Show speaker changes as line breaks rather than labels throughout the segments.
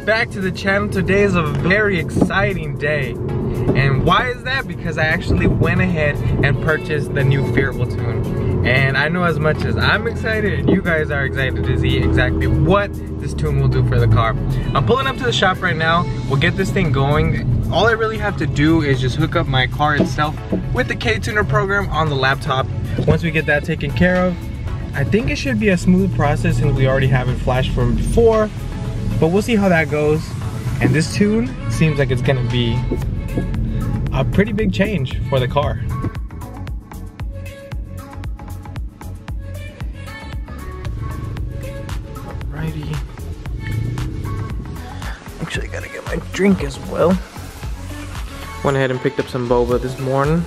back to the channel. Today is a very exciting day. And why is that? Because I actually went ahead and purchased the new Phearable tune. And I know as much as I'm excited and you guys are excited to see exactly what this tune will do for the car. I'm pulling up to the shop right now. We'll get this thing going. All I really have to do is just hook up my car itself with the K-Tuner program on the laptop. Once we get that taken care of, I think it should be a smooth process since we already have it flashed from before. But we'll see how that goes. And this tune seems like it's gonna be a pretty big change for the car. Alrighty. Actually, I gotta get my drink as well. Went ahead and picked up some boba this morning.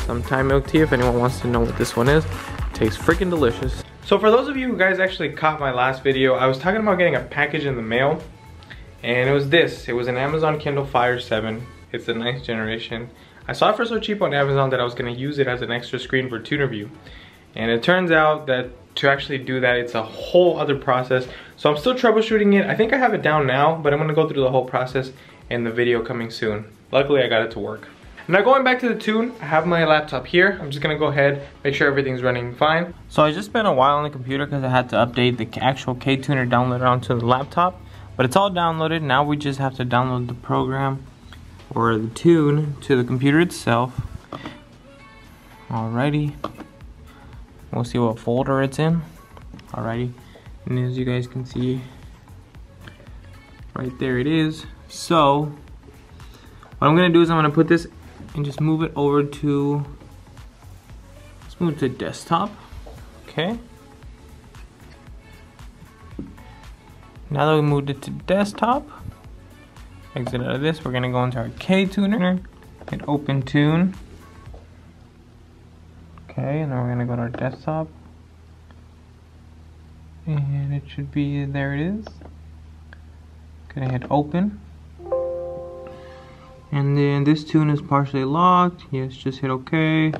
Some Thai milk tea if anyone wants to know what this one is. It tastes freaking delicious. So for those of you who guys actually caught my last video, I was talking about getting a package in the mail. And it was this. It was an Amazon Kindle Fire 7. It's the 9th generation. I saw it for so cheap on Amazon that I was going to use it as an extra screen for tuner view. And it turns out that to actually do that, it's a whole other process. So I'm still troubleshooting it. I think I have it down now, but I'm going to go through the whole process in the video coming soon. Luckily, I got it to work. Now going back to the tune, I have my laptop here. I'm just gonna go ahead, make sure everything's running fine. So I just spent a while on the computer because I had to update the actual K-Tuner downloader onto the laptop. But it's all downloaded. Now we just have to download the program or the tune to the computer itself. Alrighty. We'll see what folder it's in. Alrighty. And as you guys can see, right there it is. So what I'm gonna do is I'm gonna put this and just move it over to, let's move it to desktop. Okay. Now that we moved it to desktop, exit out of this, we're gonna go into our K-Tuner, hit open tune. Okay, and then we're gonna go to our desktop. And it should be, there it is. Gonna hit open. And then this tune is partially locked. Yes, just hit OK.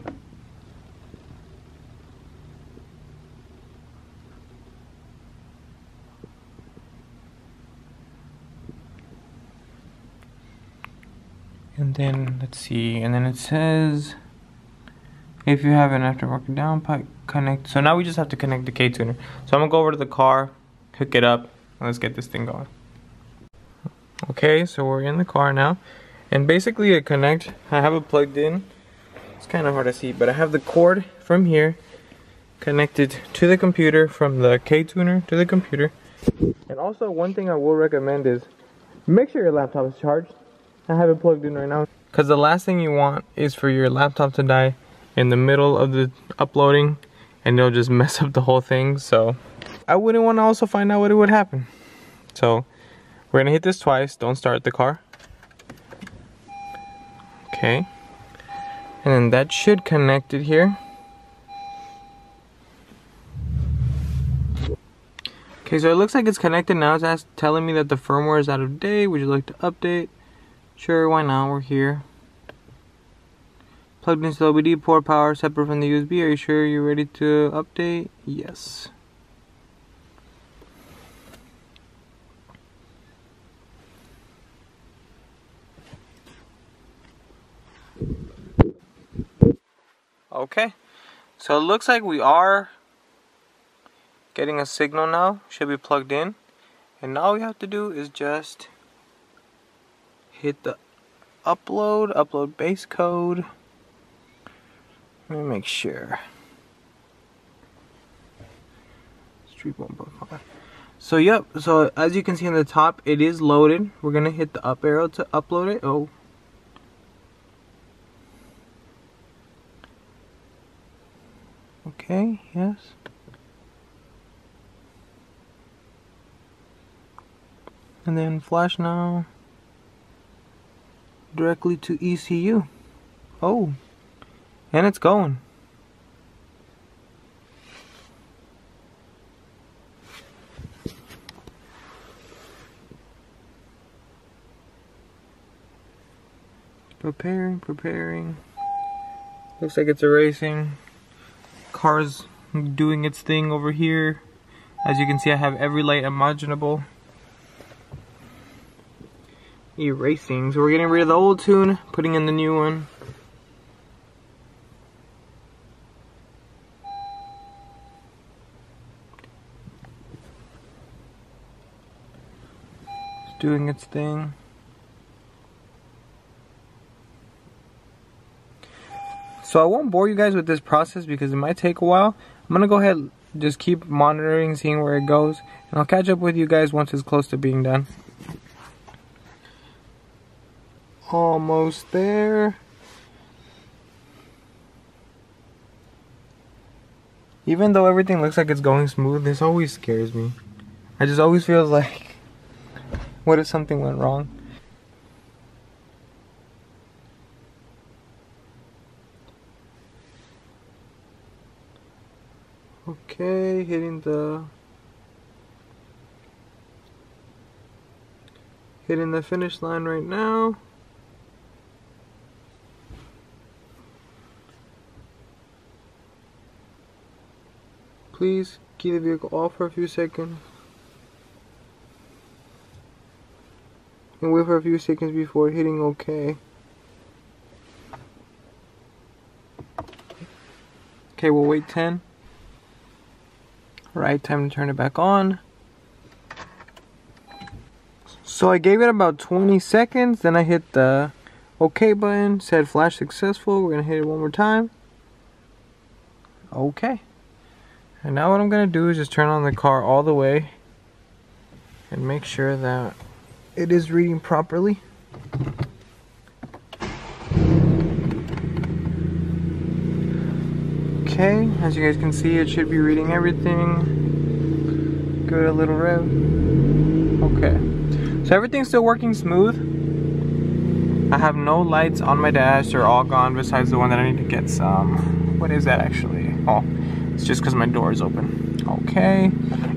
And then let's see. And then it says, if you have an aftermarket downpipe, connect. So now we just have to connect the K-Tuner. So I'm gonna go over to the car, hook it up, and let's get this thing going. Okay, so we're in the car now. And basically to connect, I have it plugged in. It's kind of hard to see, but I have the cord from here connected to the computer, from the K-Tuner to the computer. And also one thing I will recommend is make sure your laptop is charged. I have it plugged in right now. Because the last thing you want is for your laptop to die in the middle of the uploading and it'll just mess up the whole thing. So I wouldn't want to also find out what would happen. So we're gonna hit this twice, don't start the car. Okay, and then that should connect it here. Okay, so it looks like it's connected now. It's telling me that the firmware is out of date. Would you like to update? Sure, why not? We're here. Plugged into the OBD port, power separate from the USB. Are you sure you're ready to update? Yes. Okay, so it looks like we are getting a signal now. Should be plugged in, and now all we have to do is just hit the upload base code. Let me make sure. Street 1.5. So yep, so as you can see on the top, it is loaded. We're gonna hit the up arrow to upload it. Oh. Okay, yes. And then flash now directly to ECU. Oh, and it's going. Preparing. Looks like it's erasing. Car's doing its thing over here. As you can see, I have every light imaginable. erasing. So we're getting rid of the old tune, putting in the new one. It's doing its thing. So I won't bore you guys with this process because it might take a while. I'm gonna go ahead and just keep monitoring, seeing where it goes, and I'll catch up with you guys once it's close to being done. Almost there. Even though everything looks like it's going smooth, this always scares me. I just always feel like, what if something went wrong? Okay, hitting the finish line right now. Please keep the vehicle off for a few seconds. And wait for a few seconds before hitting OK. Okay, we'll wait 10. Alright, time to turn it back on. So I gave it about 20 seconds, then I hit the OK button, said flash successful. We're gonna hit it one more time. Okay. And now what I'm gonna do is just turn on the car all the way and make sure that it is reading properly. Okay, as you guys can see, it should be reading everything. Give it a little rev. Okay, so everything's still working smooth. I have no lights on my dash, they're all gone besides the one that I need to get some. What is that actually? Oh, it's just because my door is open. Okay,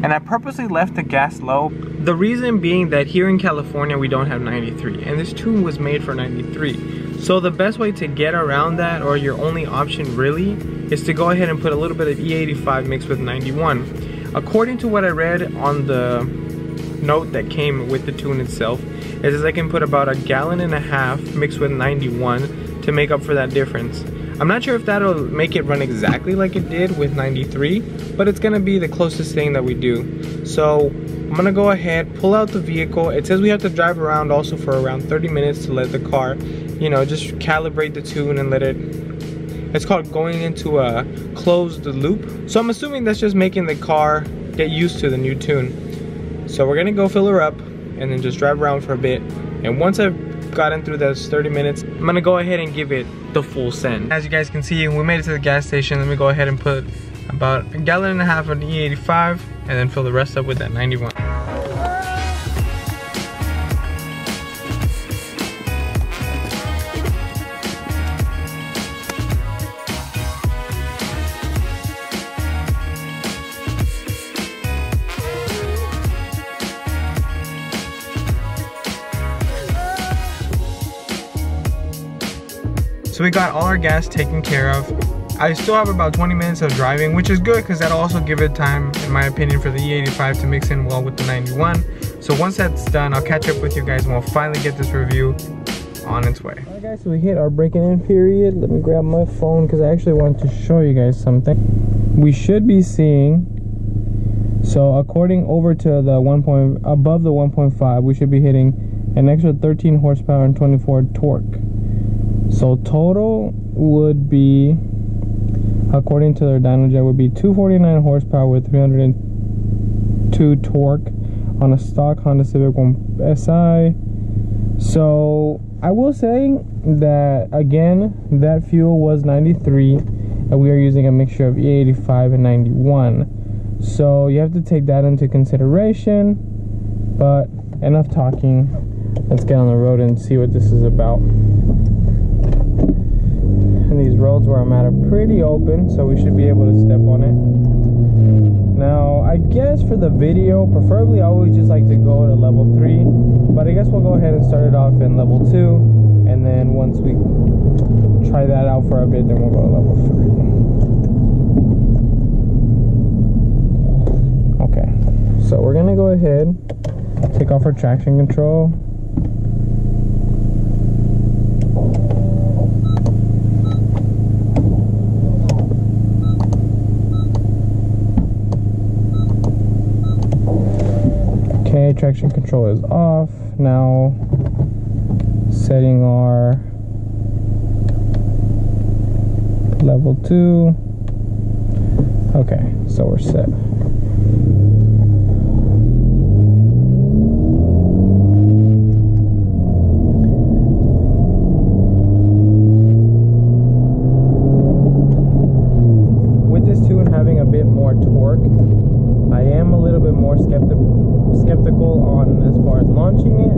and I purposely left the gas low. The reason being that here in California we don't have 93, and this tune was made for 93. So the best way to get around that, or your only option really, is to go ahead and put a little bit of E85 mixed with 91. According to what I read on the note that came with the tune itself, it says I can put about 1.5 gallons mixed with 91 to make up for that difference. I'm not sure if that'll make it run exactly like it did with 93, but it's gonna be the closest thing that we do. So I'm gonna go ahead, pull out the vehicle. It says we have to drive around also for around 30 minutes to let the car, you know, just calibrate the tune and let it, it's called going into a closed loop. So I'm assuming that's just making the car get used to the new tune. So we're gonna go fill her up and then just drive around for a bit. And once I've gotten through those 30 minutes, I'm gonna go ahead and give it the full send. As you guys can see, we made it to the gas station. Let me go ahead and put about 1.5 gallons of E85 and then fill the rest up with that 91. So we got all our gas taken care of. I still have about 20 minutes of driving, which is good because that'll also give it time, in my opinion, for the E85 to mix in well with the 91. So once that's done, I'll catch up with you guys and we'll finally get this review on its way. Alright guys, so we hit our breaking in period. Let me grab my phone because I actually wanted to show you guys something. We should be seeing, so according over to the above the 1.5, we should be hitting an extra 13 horsepower and 24 torque. So total would be, according to their dyno jet, would be 249 horsepower with 302 torque on a stock Honda Civic 1 SI. So I will say that again, that fuel was 93 and we are using a mixture of E85 and 91. So you have to take that into consideration. But enough talking, let's get on the road and see what this is about. And these roads where I'm at are pretty open, so we should be able to step on it. Now, I guess for the video, preferably I always just like to go to level 3, but I guess we'll go ahead and start it off in level 2, and then once we try that out for a bit, then we'll go to level 3. Okay, so we're gonna go ahead, take off our traction control, Okay, traction control is off. Now setting our level 2. Okay, so we're set. With this tune having a bit more torque, I am a little bit more skeptical on as far as launching it.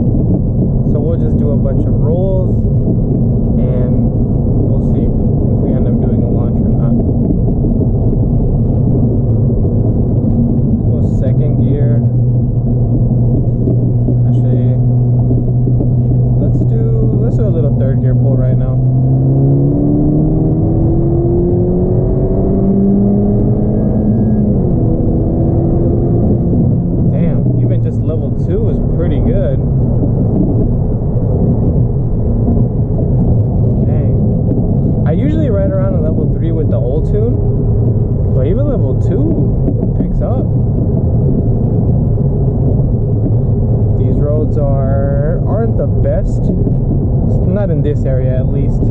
So we'll just do a bunch of rolls and we'll see if we end up doing a launch or not. Let's go second gear. Actually, let's do a little third gear pull right now. Damn, even just level 2 is pretty good. Usually right around a level 3 with the old tune, but even level 2 picks up. These roads aren't the best, not in this area at least.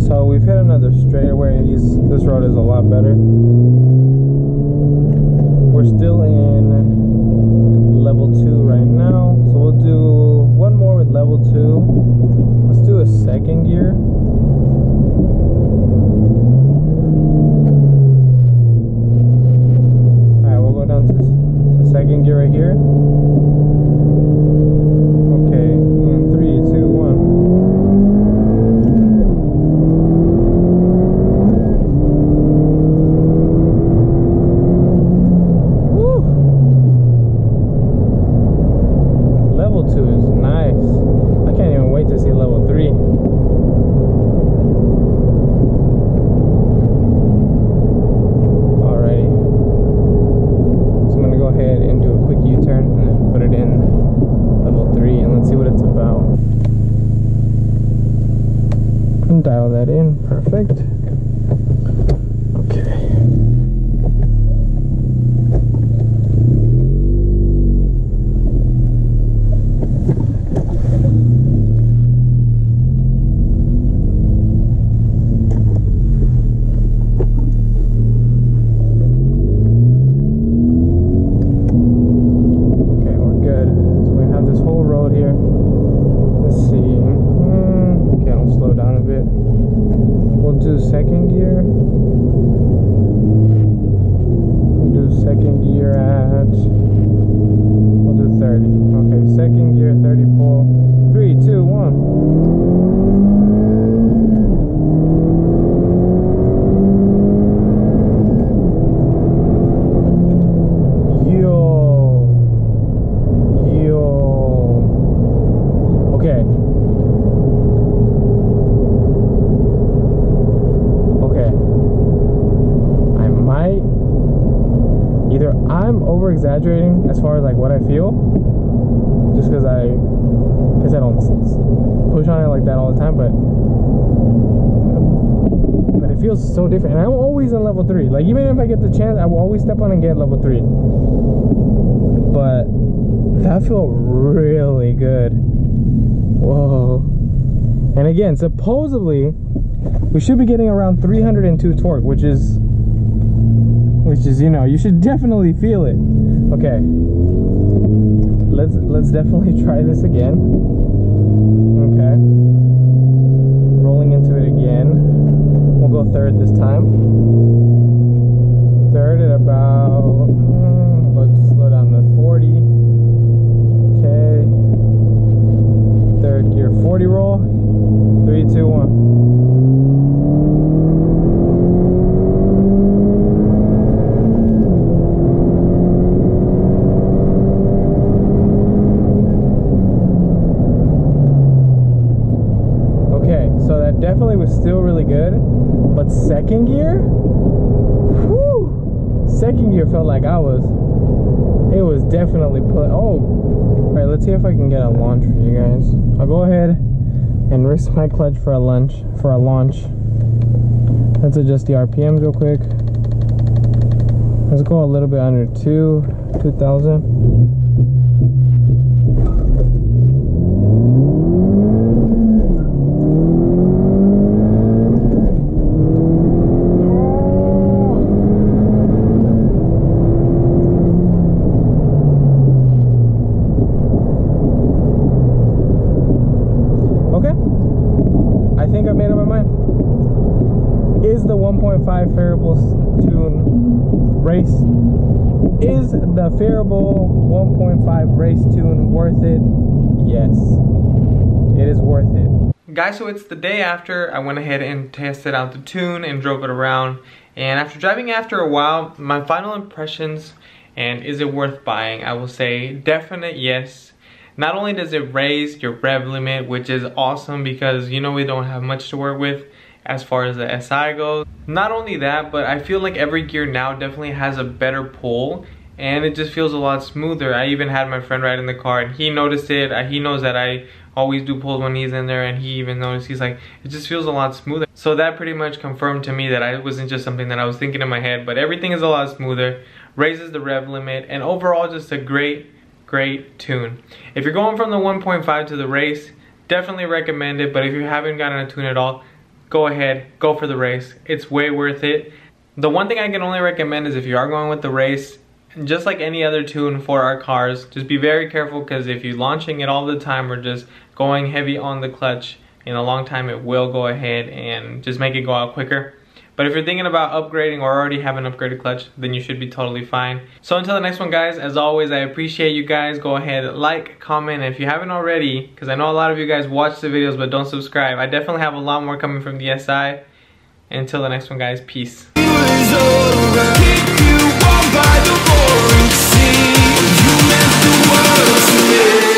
So we've hit another straightaway, and this road is a lot better. We're still in level 2 right now, so we'll do one more with level 2. Let's do a second gear. Alright, we'll go down to second gear right here. Okay, in 3, 2, 1. Dial that in, perfect. Okay. Okay, we're good. So we have this whole road here. Let's see. Okay, I'll slow down a bit. We'll do second gear. We'll do second gear at, we'll do 30. Okay, second gear, 30 pull. 3, 2, 1. I'm over exaggerating as far as like what I feel, just because I don't push on it like that all the time, but it feels so different. And I'm always in level 3. Like, even if I get the chance, I will always step on and get level 3. But that felt really good. Whoa. And again, supposedly we should be getting around 302 torque, which is, you know, you should definitely feel it. Okay, let's definitely try this again. Okay, rolling into it again. We'll go third this time. Third at about, let's slow down to 40. Okay, third gear, 40 roll. 3, 2, 1. Definitely was still really good, but second gear, whew, second gear felt like I was It was definitely pulling. Oh, all right. Let's see if I can get a launch for you guys. I'll go ahead and risk my clutch for a launch. Let's adjust the RPMs real quick. Let's go a little bit under 2,000. Is the 1.5 Phearable tune race? Is the Phearable 1.5 race tune worth it? Yes, it is worth it. Guys, so it's the day after I went ahead and tested out the tune and drove it around. And after driving after a while, my final impressions and is it worth buying? I will say definite yes. Not only does it raise your rev limit, which is awesome because you know we don't have much to work with as far as the SI goes. Not only that, but I feel like every gear now definitely has a better pull and it just feels a lot smoother. I even had my friend ride in the car and he noticed it. He knows that I always do pulls when he's in there, and he even noticed, he's like, it just feels a lot smoother. So that pretty much confirmed to me that it wasn't just something that I was thinking in my head, but everything is a lot smoother, raises the rev limit, and overall just a great tune. If you're going from the 1.5 to the race, definitely recommend it, but if you haven't gotten a tune at all, go ahead, go for the race. It's way worth it. The one thing I can only recommend is if you are going with the race, just like any other tune for our cars, just be very careful, because if you're launching it all the time or just going heavy on the clutch in a long time, it will go ahead and just make it go out quicker. But if you're thinking about upgrading or already have an upgraded clutch, then you should be totally fine. So until the next one, guys, as always, I appreciate you guys. Go ahead, like, comment, and if you haven't already, because I know a lot of you guys watch the videos but don't subscribe, I definitely have a lot more coming from the SI. Until the next one, guys, peace. By the boring sea, you meant the world to me.